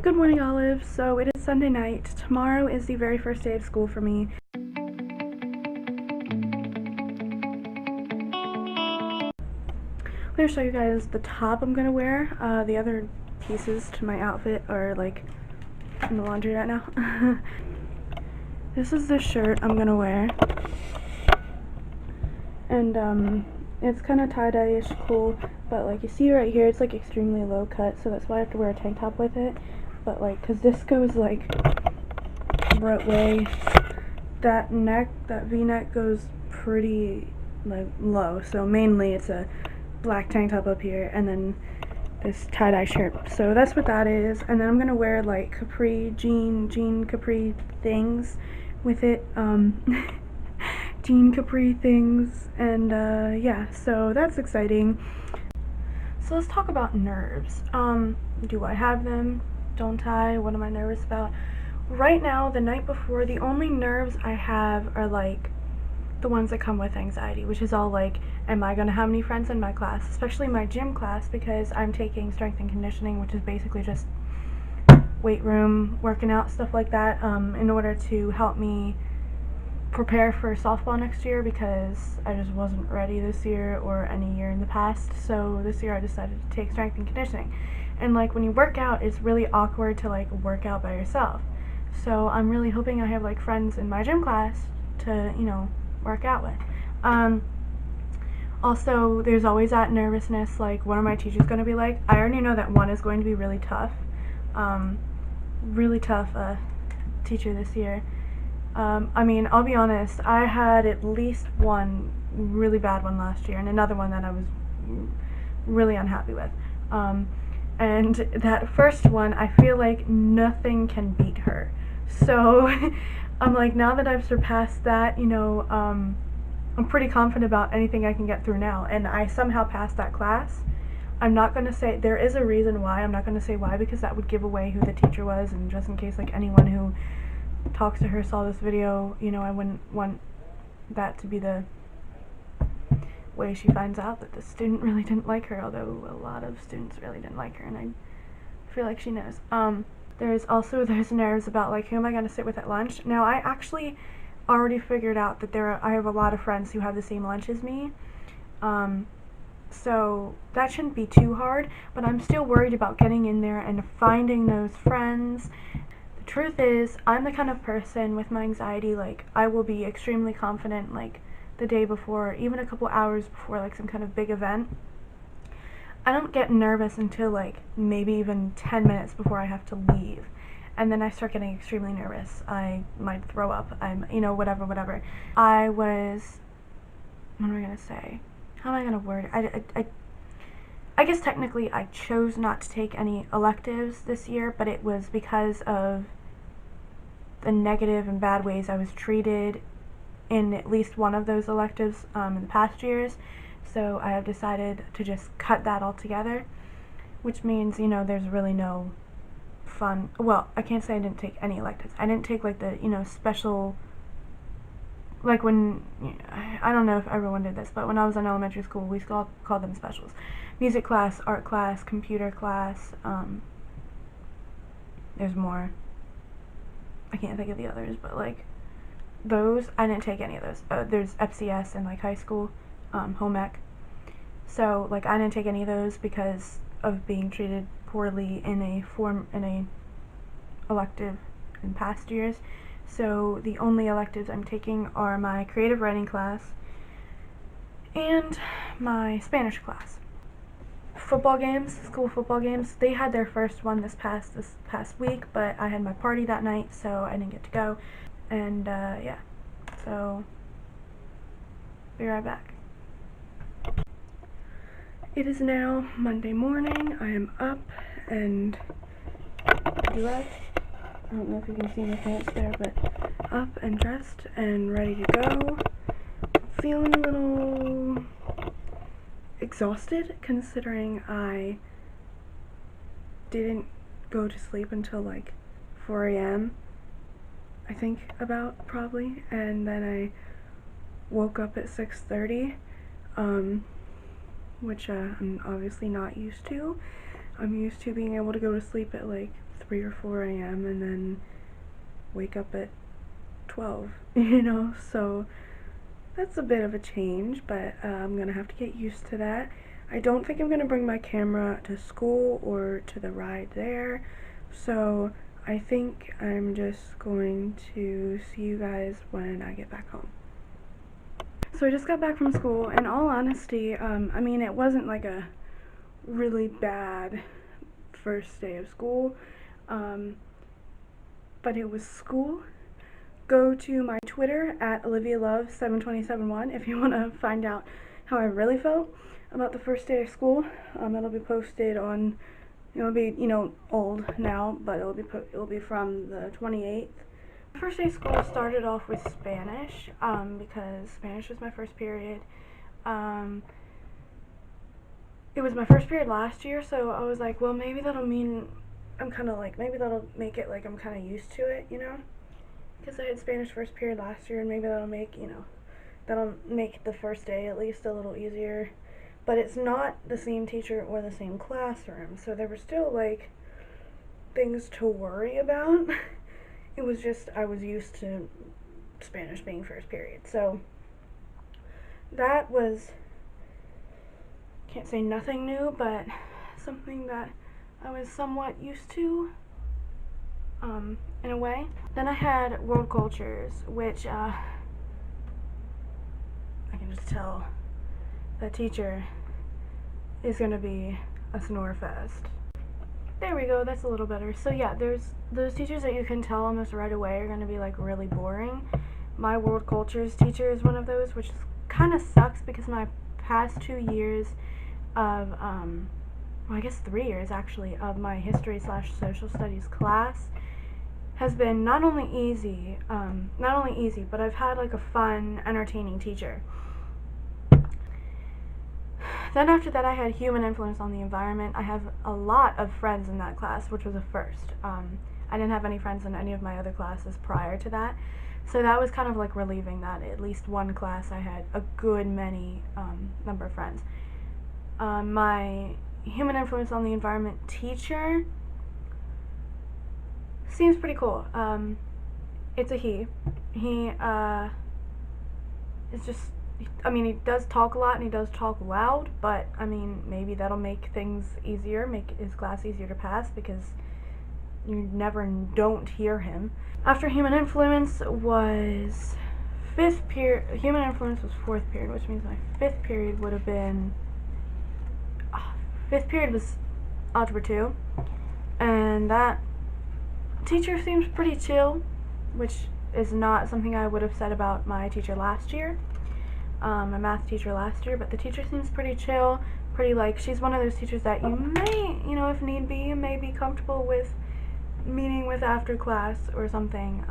Good morning, Olive. So it is Sunday night. Tomorrow is the very first day of school for me. I'm going to show you guys the top I'm going to wear. The other pieces to my outfit are like in the laundry right now. This is the shirt I'm going to wear. And it's kind of tie-dye-ish cool, but like you see right here, it's like extremely low cut, so that's why I have to wear a tank top with it. But like, cause this goes like right way, that V-neck goes pretty like low, so mainly it's a black tank top up here and then this tie-dye shirt. So that's what that is. And then I'm gonna wear like capri jean capri things with it, jean capri things, and yeah, so that's exciting. So let's talk about nerves. Do I have them? Don't I? What am I nervous about? Right now, the night before, the only nerves I have are like the ones that come with anxiety, which is all like, am I gonna have any friends in my class, especially my gym class, because I'm taking strength and conditioning, which is basically just weight room, working out, stuff like that, in order to help me prepare for softball next year, because I just wasn't ready this year or any year in the past. So this year I decided to take strength and conditioning. And like when you work out, it's really awkward to like work out by yourself. So I'm really hoping I have like friends in my gym class to, you know, work out with. Also, there's always that nervousness, like what are my teachers going to be like? I already know that one is going to be really tough. Really tough teacher this year. I mean, I'll be honest, I had at least one really bad one last year and another one that I was really unhappy with. And that first one, I feel like nothing can beat her. So I'm like, now that I've surpassed that, you know, I'm pretty confident about anything I can get through now. And I somehow passed that class. I'm not going to say, there is a reason why, I'm not going to say why, because that would give away who the teacher was, and just in case like anyone who talks to her saw this video, you know, I wouldn't want that to be the way she finds out that the student really didn't like her, although a lot of students really didn't like her, and I feel like she knows. There's nerves about like, who am I going to sit with at lunch? Now, I actually already figured out that I have a lot of friends who have the same lunch as me, so that shouldn't be too hard, but I'm still worried about getting in there and finding those friends. The truth is, I'm the kind of person with my anxiety, like, I will be extremely confident, like, the day before, even a couple hours before, like, some kind of big event. I don't get nervous until, like, maybe even 10 minutes before I have to leave. And then I start getting extremely nervous. I might throw up. You know, whatever. What am I gonna say? How am I gonna word it? I guess technically I chose not to take any electives this year, but it was because of the negative and bad ways I was treated in at least one of those electives in the past years. So I have decided to just cut that altogether, which means, you know, there's really no fun. Well, I can't say I didn't take any electives. I didn't take like the, you know, special, like when, I don't know if everyone did this, but when I was in elementary school, we called them specials. Music class, art class, computer class, there's more. I can't think of the others, but like those, I didn't take any of those. There's FCS in like high school, home ec. So like I didn't take any of those because of being treated poorly in a elective in past years. So the only electives I'm taking are my creative writing class and my Spanish class. Football games, school football games, they had their first one this past week, but I had my party that night, so I didn't get to go. And yeah, so be right back. It is now Monday morning. I am up and dressed. I don't know if you can see my pants there, but up and dressed and ready to go. Feeling a little exhausted, considering I didn't go to sleep until like 4 a.m. I think about, probably, and then I woke up at 6:30, which I'm obviously not used to. I'm used to being able to go to sleep at like 3 or 4 a.m. and then wake up at 12, you know, so that's a bit of a change, but I'm gonna have to get used to that. I don't think I'm gonna bring my camera to school or to the ride there, so I think I'm just going to see you guys when I get back home. So I just got back from school. In all honesty, I mean, it wasn't like a really bad first day of school, but it was school. Go to my Twitter at OliviaLove7271 if you want to find out how I really felt about the first day of school. It'll be posted on, it'll be, you know, old now, but it'll be from the 28th. The first day of school started off with Spanish, because Spanish was my first period. It was my first period last year, so I was like, well, maybe that'll mean I'm kind of like, maybe that'll make it like I'm kind of used to it, you know? Because I had Spanish first period last year, and maybe that'll make, you know, that'll make the first day at least a little easier. But it's not the same teacher or the same classroom, so there were still, like, things to worry about. It was just, I was used to Spanish being first period, so that was, can't say nothing new, but something that I was somewhat used to, in a way. Then I had world cultures, which, I can just tell the teacher is going to be a snore fest. There we go, that's a little better. So yeah, there's those teachers that you can tell almost right away are going to be like really boring. My world cultures teacher is one of those, which kind of sucks because my past 2 years of, well, I guess 3 years actually, of my history/social studies class has been not only easy, but I've had like a fun, entertaining teacher. Then after that I had human influence on the environment. I have a lot of friends in that class, which was a first. I didn't have any friends in any of my other classes prior to that, so that was kind of like relieving that at least one class I had a good many number of friends. My human influence on the environment teacher seems pretty cool. It's a he. He is just, I mean, he does talk a lot and he does talk loud, but I mean, maybe that'll make things easier, make his class easier to pass because you never don't hear him. After human influence was 5th period, human influence was 4th period, which means my 5th period would have been, 5th period was Algebra 2, and that teacher seems pretty chill, which is not something I would have said about my teacher last year, my math teacher last year, but the teacher seems pretty chill, pretty like, she's one of those teachers that you may, you know, if need be, you may be comfortable with meeting with after class or something.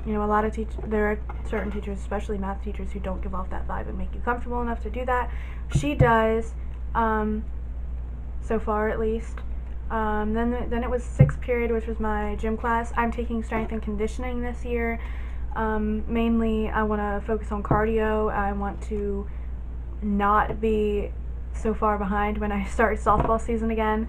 You know, a lot of there are certain teachers, especially math teachers, who don't give off that vibe and make you comfortable enough to do that. She does, so far at least. Then it was 6th period, which was my gym class. I'm taking strength and conditioning this year. Mainly I want to focus on cardio. I want to not be so far behind when I start softball season again.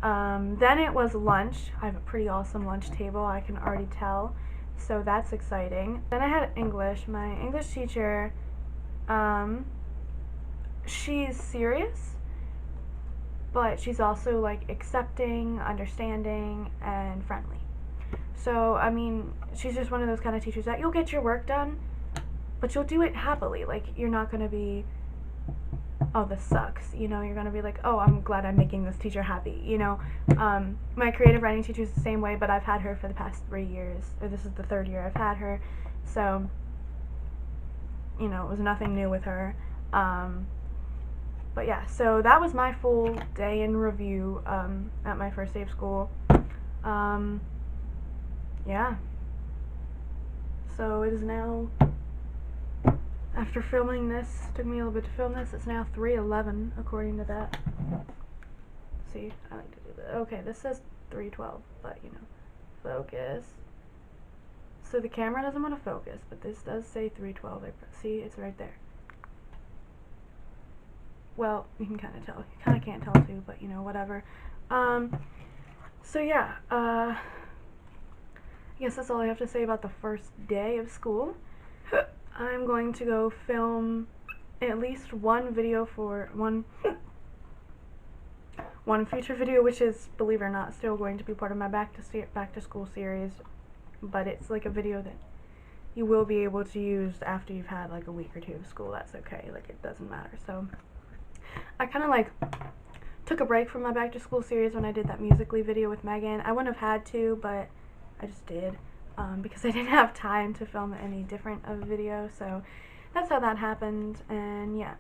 Then it was lunch. I have a pretty awesome lunch table, I can already tell, so that's exciting. Then I had English. My English teacher, she's serious, but she's also like accepting, understanding, and friendly. So, I mean, she's just one of those kind of teachers that you'll get your work done, but you'll do it happily. Like, you're not going to be, oh, this sucks, you know, you're going to be like, oh, I'm glad I'm making this teacher happy, you know. My creative writing teacher is the same way, but I've had her for the past 3 years, or this is the 3rd year I've had her, so, you know, it was nothing new with her. But yeah, so that was my full day in review at my first day of school. Yeah. So it is now, after filming this, took me a little bit to film this, it's now 3:11 according to that. See, I like to do that. Okay, this says 3:12, but you know, focus. So the camera doesn't want to focus, but this does say 3:12. See, it's right there. Well, you can kind of tell. You kind of can't tell too, but you know, whatever. So yeah, I guess that's all I have to say about the first day of school. I'm going to go film at least one video for one future video, which is, believe it or not, still going to be part of my back to school series, but it's like a video that you will be able to use after you've had like a week or two of school. That's okay, like it doesn't matter. So I kind of like took a break from my back to school series when I did that Musical.ly video with Megan. I wouldn't have had to, but I just did because I didn't have time to film any different of a video. So that's how that happened, and yeah.